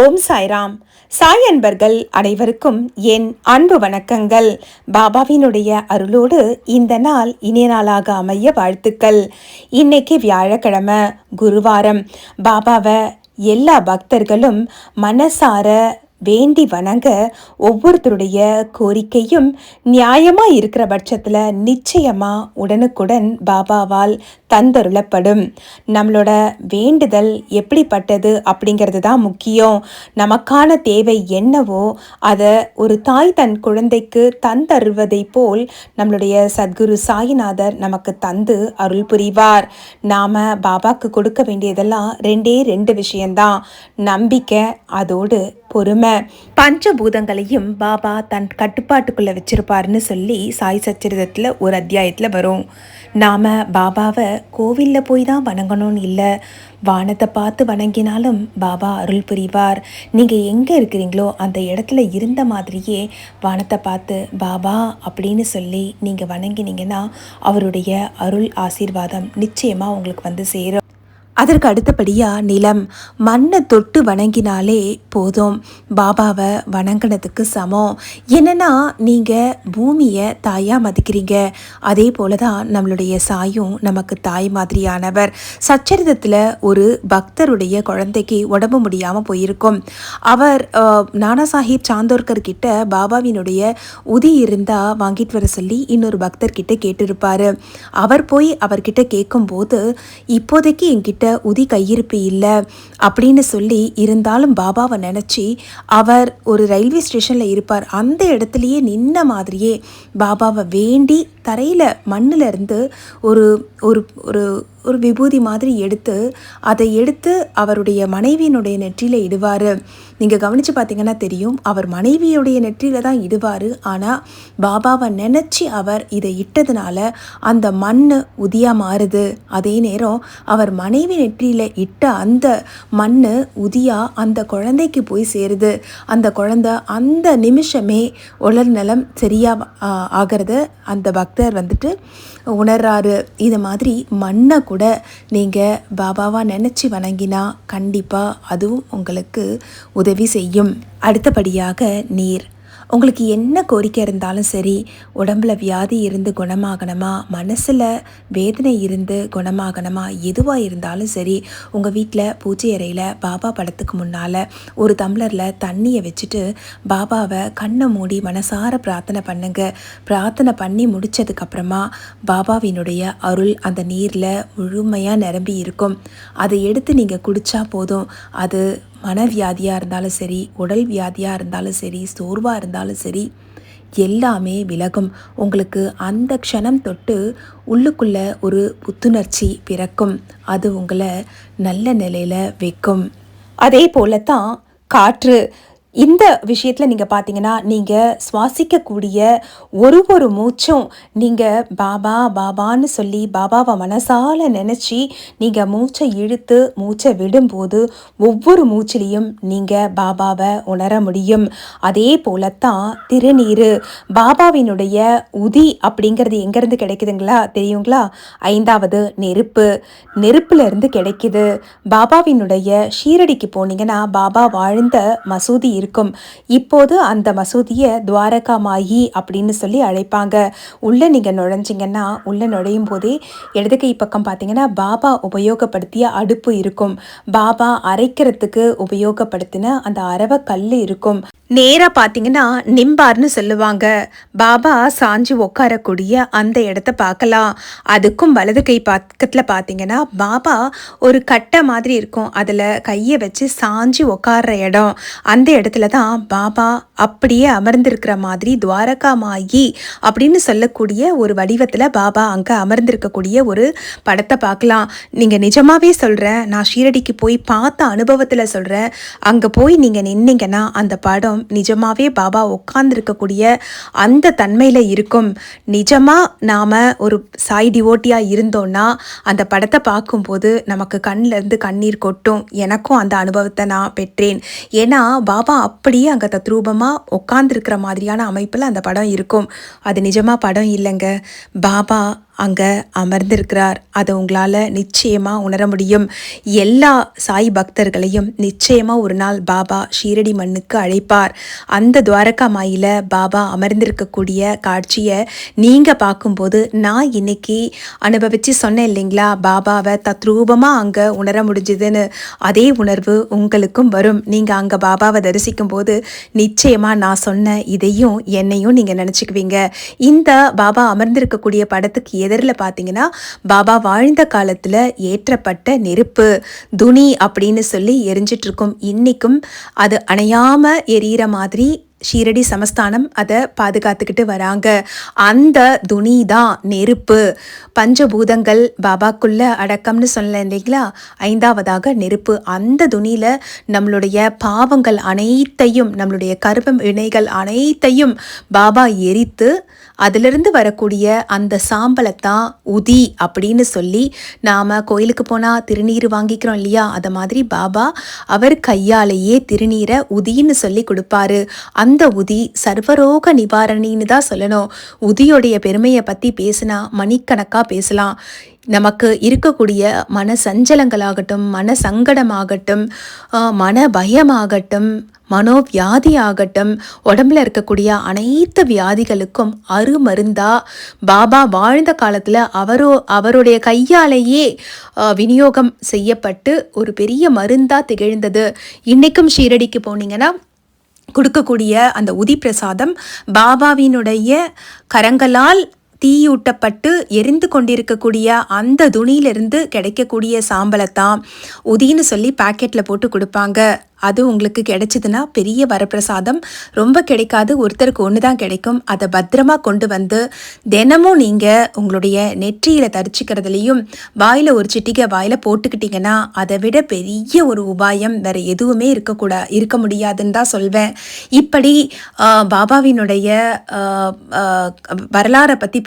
ஓம் சாய்ராம். சாய் அன்பர்கள் அனைவருக்கும் என் அன்பு வணக்கங்கள். பாபாவினுடைய அருளோடு இந்த நாள் இனிய நாளாக அமைய வாழ்த்துக்கள். இன்னைக்கு வியாழக்கிழமை, குருவாரம். பாபாவை எல்லா பக்தர்களும் மனசார வேண்டி வணங்க ஒவ்வொருத்தருடைய கோரிக்கையும் நியாயமா இருக்கிற பட்சத்தில் நிச்சயமா உடனுக்குடன் பாபாவால் தந்தருளப்படும். நம்மளோட வேண்டுதல் எப்படிப்பட்டது அப்படிங்கிறது தான் முக்கியம். நமக்கான தேவை என்னவோ அதை ஒரு தாய் தன் குழந்தைக்கு தந்தருவதை போல் நம்மளுடைய சத்குரு சாய்நாதர் நமக்கு தந்து அருள் புரிவார். நாம் பாபாக்கு கொடுக்க வேண்டியதெல்லாம் ரெண்டு விஷயம்தான்: நம்பிக்கை, அதோடு பொறுமை. பஞ்சபூதங்களையும் பாபா தன் கட்டுப்பாட்டுக்குள்ளே வச்சிருப்பாருன்னு சொல்லி சாய் சச்சரிதத்தில் ஒரு அத்தியாயத்தில் வரும். நாம் பாபாவை கோவிலில் போய் தான் வணங்கணும்னு இல்லை, வானத்தை பார்த்து வணங்கினாலும் பாபா அருள் புரிவார். நீங்கள் எங்கே இருக்கிறீங்களோ அந்த இடத்துல இருந்த மாதிரியே வானத்தை பார்த்து பாபா அப்படின்னு சொல்லி நீங்கள் வணங்கினீங்கன்னா அவருடைய அருள் ஆசீர்வாதம் நிச்சயமாக உங்களுக்கு வந்து சேரும். அதற்கு அடுத்தபடியாக நிலம், மண்ணை தொட்டு வணங்கினாலே போதும், பாபாவை வணங்கினதுக்கு சமம். என்னென்னா நீங்கள் பூமியை தாயாக மதிக்கிறீங்க, அதே போல தான் நம்மளுடைய சாயும் நமக்கு தாய் மாதிரியானவர். சச்சரிதத்தில் ஒரு பக்தருடைய குழந்தைக்கு உடம்பு முடியாமல் போயிருக்கும். அவர் நானா சாஹிப் சாந்தோர்கர் கிட்ட பாபாவினுடைய உதி இருந்தால் வாங்கிட்டு வர சொல்லி இன்னொரு பக்தர்கிட்ட கேட்டிருப்பார். அவர் போய் அவர்கிட்ட கேட்கும்போது, இப்போதைக்கு என்கிட்ட உதி கையிருப்பு இல்லை அப்படின்னு சொல்லி, இருந்தாலும் பாபாவை நினச்சி அவர் ஒரு ரயில்வே ஸ்டேஷனில் இருப்பார், அந்த இடத்துலையே நின்ன மாதிரியே பாபாவை வேண்டி தரையில் மண்ணில் இருந்து ஒரு ஒரு ஒரு ஒரு விபூதி மாதிரி அதை எடுத்து அவருடைய மனைவியினுடைய நெற்றியில் இடுவார். நீங்கள் கவனித்து பார்த்தீங்கன்னா தெரியும், அவர் மனைவியுடைய நெற்றியில் தான் இடுவார். ஆனால் பாபாவை நினச்சி அவர் இதை இட்டதுனால அந்த மண் உதியாக மாறுது. அதே நேரம் அவர் மனைவி நெற்றியில் இட்ட அந்த மண் உதியாக அந்த குழந்தைக்கு போய் சேருது. அந்த குழந்தை அந்த நிமிஷமே உடல் நலம் சரியாக ஆகிறத அந்த பக்தர் வந்துட்டு உணர்றாரு. இது மாதிரி மண்ணை கூட நீங்கள் பாபாவாக நினச்சி வணங்கினா கண்டிப்பாக அதுவும் உங்களுக்கு உதவி செய்யும். அடுத்தபடியாக நீர். உங்களுக்கு என்ன கோரிக்கை இருந்தாலும் சரி, உடம்புல வியாதி இருந்து குணமாகணுமா, மனசில் வேதனை இருந்து குணமாகணுமா, எதுவாக இருந்தாலும் சரி, உங்கள் வீட்டில் பூஜை அறையில் பாபா படத்துக்கு முன்னால் ஒரு டம்ளரில் தண்ணியை வச்சுட்டு பாபாவை கண்ணை மூடி மனசார பிரார்த்தனை பண்ணுங்க. பிரார்த்தனை பண்ணி முடித்ததுக்கப்புறமா பாபாவினுடைய அருள் அந்த நீரில் முழுமையாக நிரம்பி இருக்கும். அதை எடுத்து நீங்கள் குடித்தா போதும், அது மனவியாதியாக இருந்தாலும் சரி, உடல் வியாதியாக இருந்தாலும் சரி, சோர்வாக இருந்தாலும் சரி, எல்லாமே விலகும். உங்களுக்கு அந்த க்ஷணம் தொட்டு உள்ளுக்குள்ள ஒரு புத்துணர்ச்சி பிறக்கும். அது உங்களை நல்ல நிலையில் வைக்கும். அதே போல தான் காற்று. இந்த விஷயத்தில் நீங்கள் பார்த்தீங்கன்னா, நீங்கள் சுவாசிக்கக்கூடிய ஒரு மூச்சும் நீங்கள் பாபா பாபான்னு சொல்லி பாபாவை மனசால நினச்சி நீங்கள் மூச்சை இழுத்து மூச்சை விடும்போது ஒவ்வொரு மூச்சிலையும் நீங்கள் பாபாவை உணர முடியும். அதே போலத்தான் திருநீர். பாபாவினுடைய உதி அப்படிங்கிறது எங்கேருந்து கிடைக்குதுங்களா தெரியுங்களா? 5வது நெருப்பு. நெருப்புலேருந்து கிடைக்குது. பாபாவினுடைய ஷீரடிக்கு போனீங்கன்னா பாபா வாழ்ந்த மசூதி இருக்கும். இப்போது அந்த மசூதியை துவாரகா மாயி அப்படின்னு சொல்லி அழைப்பாங்க. உள்ளே நீங்கள் நுழைஞ்சிங்கன்னா, உள்ளே நுழையும் போதே இடது கை பக்கம் பார்த்தீங்கன்னா பாபா உபயோகப்படுத்திய அடுப்பு இருக்கும். பாபா அரைக்கிறதுக்கு உபயோகப்படுத்தின அந்த அரவ கல் இருக்கும். நேராக பார்த்தீங்கன்னா நிம்பார்னு சொல்லுவாங்க. பாபா சாஞ்சு உட்காரக்கூடிய அந்த இடத்த பார்க்கலாம். அதுக்கும் வலது கை பக்கத்தில் பார்த்தீங்கன்னா பாபா ஒரு கட்டை மாதிரி இருக்கும், அதில் கையை வச்சு சாஞ்சு உட்கார்ற இடம். அந்த இடத்துல தான் பாபா அப்படியே அமர்ந்திருக்கிற மாதிரி துவாரகா மாயி அப்படின்னு சொல்லக்கூடிய ஒரு வடிவத்தில் பாபா அங்கே அமர்ந்திருக்கக்கூடிய ஒரு படத்தை பார்க்கலாம். நீங்கள் நிஜமாகவே சொல்கிறேன், நான் ஷீரடிக்கு போய் பார்த்த அனுபவத்தில் சொல்கிறேன், அங்கே போய் நீங்கள் நின்னீங்கன்னா அந்த படம் நிஜமாவே பாபா உட்கார்ந்துருக்கக்கூடிய அந்த தன்மையில் இருக்கும். நிஜமாக நாம் ஒரு சாய் டிவோட்டியாக இருந்தோன்னா அந்த படத்தை பார்க்கும்போது நமக்கு கண்ணிலேருந்து கண்ணீர் கொட்டும். எனக்கும் அந்த அனுபவத்தை நான் பெற்றேன். ஏன்னா பாபா அப்படியே அங்கே தத்ரூபமாக உட்கார்ந்துருக்கிற மாதிரியான அமைப்பில் அந்த படம் இருக்கும். அது நிஜமாக படம் இல்லைங்க. பாபா அங்கே அமர்ந்திருக்கிறார். அதை உங்களால் நிச்சயமாக உணர முடியும். எல்லா சாய் பக்தர்களையும் நிச்சயமாக ஒரு நாள் பாபா ஷீரடி மண்ணுக்கு அழைப்பார். அந்த துவாரகா மாயில் பாபா அமர்ந்திருக்கக்கூடிய காட்சியை நீங்கள் பார்க்கும்போது நான் இன்னைக்கு அனுபவித்து சொன்னேன் இல்லைங்களா, பாபாவை தத்ரூபமாக அங்கே உணர முடிஞ்சுதுன்னு. அதே உணர்வு உங்களுக்கும் வரும். நீங்கள் அங்கே பாபாவை தரிசிக்கும் போது நிச்சயமாக நான் சொன்ன இதையும் என்னையும் நீங்கள் நினச்சிக்குவீங்க. இந்த பாபா அமர்ந்திருக்கக்கூடிய படத்துக்கு எதிரில் பார்த்தீங்கன்னா பாபா வாழ்ந்த காலத்தில் ஏற்றப்பட்ட நெருப்பு துணி அப்படின்னு சொல்லி எரிஞ்சிட்டு இருக்கும். இன்னைக்கும் அது அணையாம எரியிற மாதிரி ஷீரடி சமஸ்தானம் அதை பாதுகாத்துக்கிட்டு வராங்க. அந்த துணி தான் நெருப்பு. பஞ்சபூதங்கள் பாபாக்குள்ள அடக்கம்னு சொல்ல இல்லைங்களா, 5வதாக நெருப்பு. அந்த துணியில் நம்மளுடைய பாவங்கள் அனைத்தையும், நம்மளுடைய கர்ம வினைகள் அனைத்தையும் பாபா எரித்து அதிலிருந்து வரக்கூடிய அந்த சாம்பலைத்தான் உதி அப்படின்னு சொல்லி நாம் கோயிலுக்கு போனால் திருநீர் வாங்கிக்கிறோம் இல்லையா, அதை மாதிரி பாபா அவர் கையாலேயே திருநீரை உதின்னு சொல்லி கொடுப்பாரு. அந்த உதி சர்வரோக நிவாரணின்னு தான் சொல்லணும். உதியோடைய பெருமையை பற்றி பேசினா மணிக்கணக்காக பேசலாம். நமக்கு இருக்கக்கூடிய மன சஞ்சலங்களாகட்டும், மன சங்கடமாகட்டும், மன பயமாகட்டும், மனோவியாதி ஆகட்டும், உடம்புல இருக்கக்கூடிய அனைத்து வியாதிகளுக்கும் அருமருந்தா பாபா வாழ்ந்த காலத்தில் அவருடைய கையாலேயே விநியோகம் செய்யப்பட்டு ஒரு பெரிய மருந்தா திகழ்ந்தது. இன்னைக்கும் ஷீரடிக்கு போனீங்கன்னா கொடுக்கக்கூடிய அந்த உதி பிரசாதம் பாபாவினுடைய கரங்களால் தீயூட்டப்பட்டு எரிந்து கொண்டிருக்கக்கூடிய அந்த துணியிலிருந்து கிடைக்கக்கூடிய சாம்பலைத்தான் உதின்னு சொல்லி பாக்கெட்டில் போட்டு கொடுப்பாங்க. அது உங்களுக்கு கிடைச்சிதுன்னா பெரிய வரப்பிரசாதம். ரொம்ப கிடைக்காது, ஒருத்தருக்கு ஒன்று தான் கிடைக்கும். அதை பத்திரமா கொண்டு வந்து தினமும் நீங்கள் உங்களுடைய நெற்றியில் தரிச்சிக்கிறதுலையும் வாயில் ஒரு சிட்டிகை வாயில் போட்டுக்கிட்டிங்கன்னா அதை விட பெரிய ஒரு உபாயம் வேறு எதுவுமே இருக்க முடியாதுன்னு தான் சொல்வேன். இப்படி பாபாவினுடைய வரலாறை பற்றி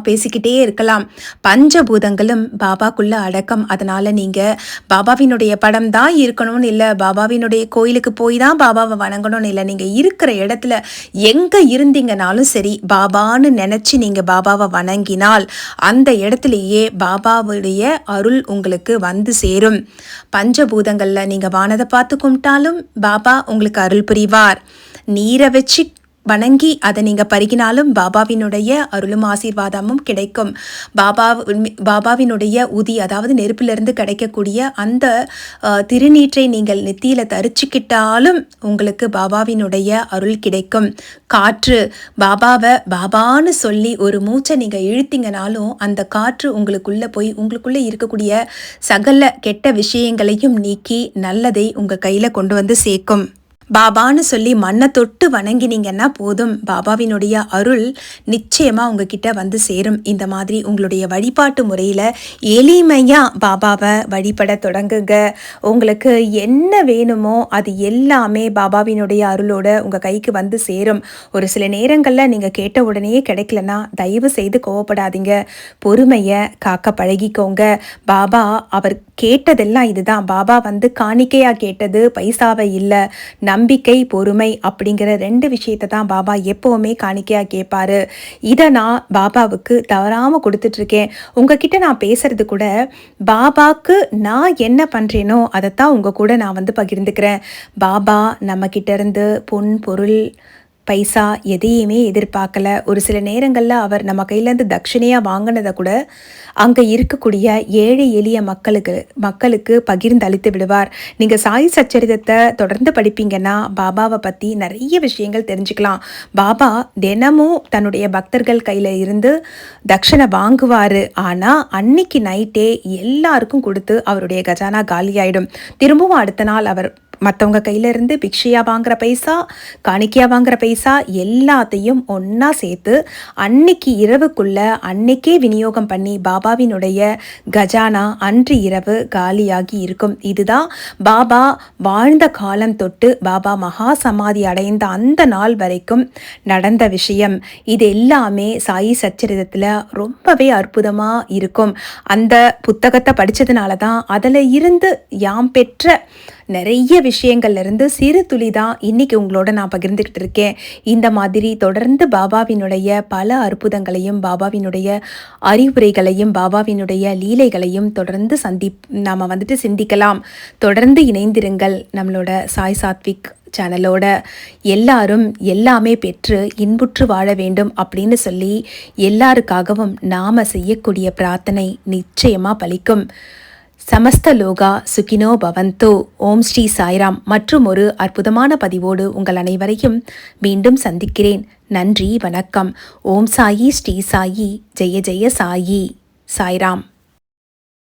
பேசிக்கிட்டே இருக்கலாம். பஞ்சபூதங்களும் பாபாக்குள்ள அடக்கம். அதனால் நீங்கள் பாபாவினுடைய படம் தான் இருக்கணும்னு இல்லை, பாபாவினுடைய கோயிலுக்கு போய் தான் பாபாவை வணங்கணும்னு இல்லை. நீங்கள் இருக்கிற இடத்துல எங்கே இருந்தீங்கனாலும் சரி, பாபான்னு நினச்சி நீங்கள் பாபாவை வணங்கினால் அந்த இடத்துலையே பாபாவுடைய அருள் உங்களுக்கு வந்து சேரும். பஞ்சபூதங்களில் நீங்கள் வானதை பார்த்து கும்பிட்டாலும் பாபா உங்களுக்கு அருள் புரிவார். நீரை வச்சு வணங்கி அதை நீங்கள் பருகினாலும் பாபாவினுடைய அருளும் ஆசீர்வாதமும் கிடைக்கும். பாபாவினுடைய உதி, அதாவது நெருப்பிலிருந்து கிடைக்கக்கூடிய அந்த திருநீற்றை நீங்கள் நெத்தியில் தரிச்சுக்கிட்டாலும் உங்களுக்கு பாபாவினுடைய அருள் கிடைக்கும். காற்று, பாபாவை பாபான்னு சொல்லி ஒரு மூச்சை நீங்கள் இழுத்தீங்கனாலும் அந்த காற்று உங்களுக்குள்ளே போய் உங்களுக்குள்ளே இருக்கக்கூடிய சகல கெட்ட விஷயங்களையும் நீக்கி நல்லதை உங்கள் கையில் கொண்டு வந்து சேர்க்கும். பாபான்னு சொல்லி மண்ணை தொட்டு வணங்கினீங்கன்னா போதும், பாபாவினுடைய அருள் நிச்சயமாக உங்ககிட்ட வந்து சேரும். இந்த மாதிரி உங்களுடைய வழிபாட்டு முறையில் எளிமையாக பாபாவை வழிபட தொடங்குங்க. உங்களுக்கு என்ன வேணுமோ அது எல்லாமே பாபாவினுடைய அருளோட உங்கள் கைக்கு வந்து சேரும். ஒரு சில நேரங்களில் நீங்கள் கேட்ட உடனே கிடைக்கலன்னா தயவு செய்து கோவப்படாதீங்க. பொறுமையை காக்க பழகிக்கோங்க. பாபா அவர் கேட்டதெல்லாம் இதுதான். பாபா வந்து காணிக்கையாக கேட்டது பைசாவை இல்லை, நம்பிக்கை, பொறுமை அப்படிங்கிற 2 விஷயத்தை தான் பாபா எப்போவுமே காணிக்கையாக கேட்பாரு. இதை நான் பாபாவுக்கு தவறாமல் கொடுத்துட்ருக்கேன். உங்ககிட்ட நான் பேசுறது கூட பாபாவுக்கு நான் என்ன பண்ணுறேனோ அதைத்தான் உங்கள் கூட நான் வந்து பகிர்ந்துக்கிறேன். பாபா நம்மக்கிட்ட இருந்து பொன், பொருள், பைசா எதையுமே எதிர்பார்க்கல. ஒரு சில நேரங்களில் அவர் நம்ம கையிலேருந்து தட்சிணையாக வாங்கினதை கூட அங்கே இருக்கக்கூடிய ஏழை எளிய மக்களுக்கு பகிர்ந்து அளித்து விடுவார். நீங்கள் சாய் சச்சரிதத்தை தொடர்ந்து படிப்பீங்கன்னா பாபாவை பற்றி நிறைய விஷயங்கள் தெரிஞ்சுக்கலாம். பாபா தினமும் தன்னுடைய பக்தர்கள் கையில் இருந்து தட்சணை வாங்குவார். ஆனால் அன்னைக்கு நைட்டே எல்லாருக்கும் கொடுத்து அவருடைய கஜானா காலியாயிடும். திரும்பவும் அடுத்த நாள் அவர் மற்றவங்க கையிலேருந்து பிக்ஷையாக வாங்குகிற பைசா, காணிக்கையாக வாங்குகிற பைசா எல்லாத்தையும் ஒன்றா சேர்த்து அன்னைக்கு இரவுக்குள்ளே அன்னைக்கே விநியோகம் பண்ணி பாபாவினுடைய கஜானா அன்று இரவு காலியாகி இருக்கும். இதுதான் பாபா வாழ்ந்த காலம் தொட்டு பாபா மகா சமாதி அடைந்த அந்த நாள் வரைக்கும் நடந்த விஷயம். இது எல்லாமே சாயி சச்சரிதத்தில் ரொம்பவே அற்புதமாக இருக்கும். அந்த புத்தகத்தை படித்ததுனால தான் அதில் இருந்து யாம் பெற்ற நிறைய விஷயங்கள்ல இருந்து சிறு துளி தான் இன்னைக்கு உங்களோட நான் பகிர்ந்துக்கிட்டு இருக்கேன். இந்த மாதிரி தொடர்ந்து பாபாவினுடைய பல அற்புதங்களையும், பாபாவினுடைய அறிவுரைகளையும், பாபாவினுடைய லீலைகளையும் தொடர்ந்து நாம சிந்திக்கலாம். தொடர்ந்து இணைந்திருங்கள் நம்மளோட சாய் சாத்விக் சேனலோட. எல்லாரும் எல்லாமே பெற்று இன்புற்று வாழ வேண்டும் அப்படின்னு சொல்லி எல்லாருக்காகவும் நாம செய்யக்கூடிய பிரார்த்தனை நிச்சயமா பலிக்கும். சமஸ்த லோகா சுகினோ பவந்தோ. ஓம் ஸ்ரீ சாய்ராம். மற்றும் ஒரு அற்புதமான பதிவோடு உங்கள் அனைவரையும் மீண்டும் சந்திக்கிறேன். நன்றி, வணக்கம். ஓம் சாயி, ஸ்ரீ சாயி, ஜெய ஜெய சாயி. சாய்ராம்.